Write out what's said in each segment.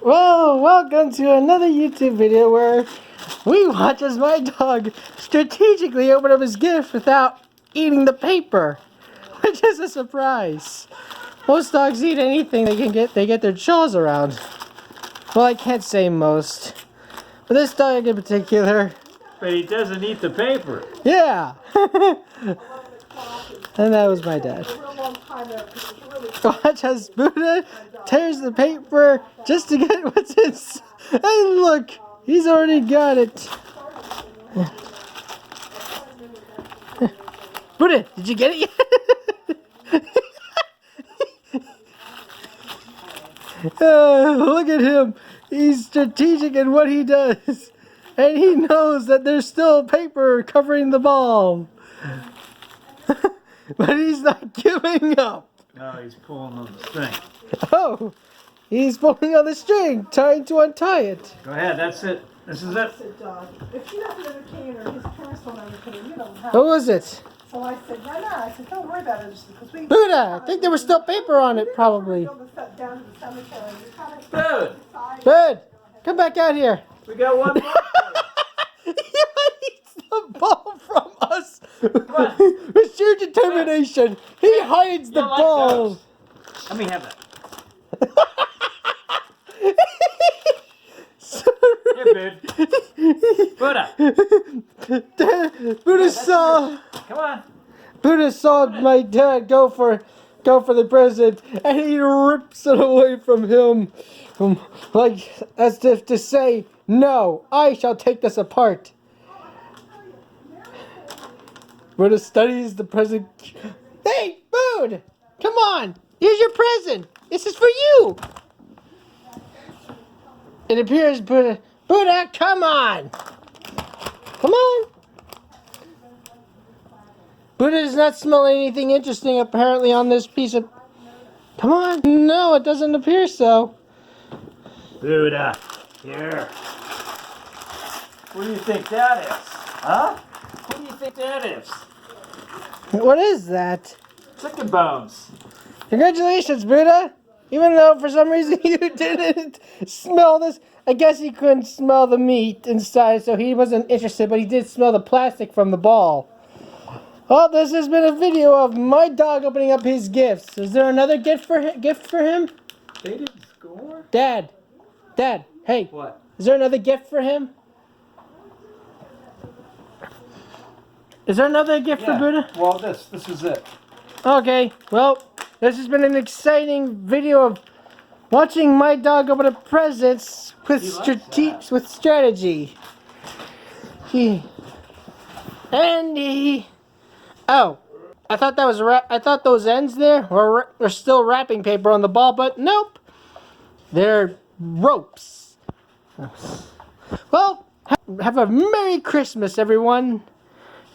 Well, welcome to another YouTube video where we watch as my dog strategically open up his gift without eating the paper, which is a surprise. Most dogs eat anything they get their jaws around. Well, I can't say most, but this dog in particular. But he doesn't eat the paper. Yeah. And that was my dad. Watch as Buddha tears the paper just to get what's inside. Hey, look! He's already got it. Buddha, did you get it yet? Look at him. He's strategic in what he does. And he knows that there's still paper covering the ball. But he's not giving up. No, he's pulling on the string. Oh, he's pulling on the string, trying to untie it. Go ahead, that's it. This is it. If she doesn't entertain her, his parents don't entertain her, you don't have. What was it? So I said, why not? I said, don't worry about it. Because we Buddha, I think there was still paper on it, probably. down to the cemetery. We kind of Dude, Good. Come back out here. we got one more. He hides the ball from us. With sheer determination, he hides the You like ball. those. Let me have that. Here, dude. Buddha. Buddha saw. Come on. Buddha saw my dad go for the present, and he rips it away from him, like as if to say, "No, I shall take this apart." Buddha studies the present. Hey, Buddha, come on! Here's your present. This is for you. It appears Buddha, come on! Come on! Buddha does not smell anything interesting apparently on this piece of... Come on! No, it doesn't appear so. Buddha. Here. What do you think that is? Huh? What do you think that is? What is that? Chicken bones. Congratulations, Buddha! Even though for some reason you didn't smell this, I guess he couldn't smell the meat inside, so he wasn't interested, but he did smell the plastic from the ball. Well, this has been a video of my dog opening up his gifts. Is there another gift for him? They didn't score? Dad, hey. What? Is there another gift for him? Is there another gift for Buddha? Well, this is it. Okay, well, this has been an exciting video of watching my dog open up presents with strategy. Oh, I thought that was I thought those ends there were still wrapping paper on the ball, but nope, they're ropes. Well, have a Merry Christmas, everyone,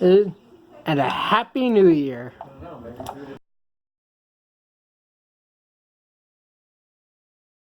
and a Happy New Year.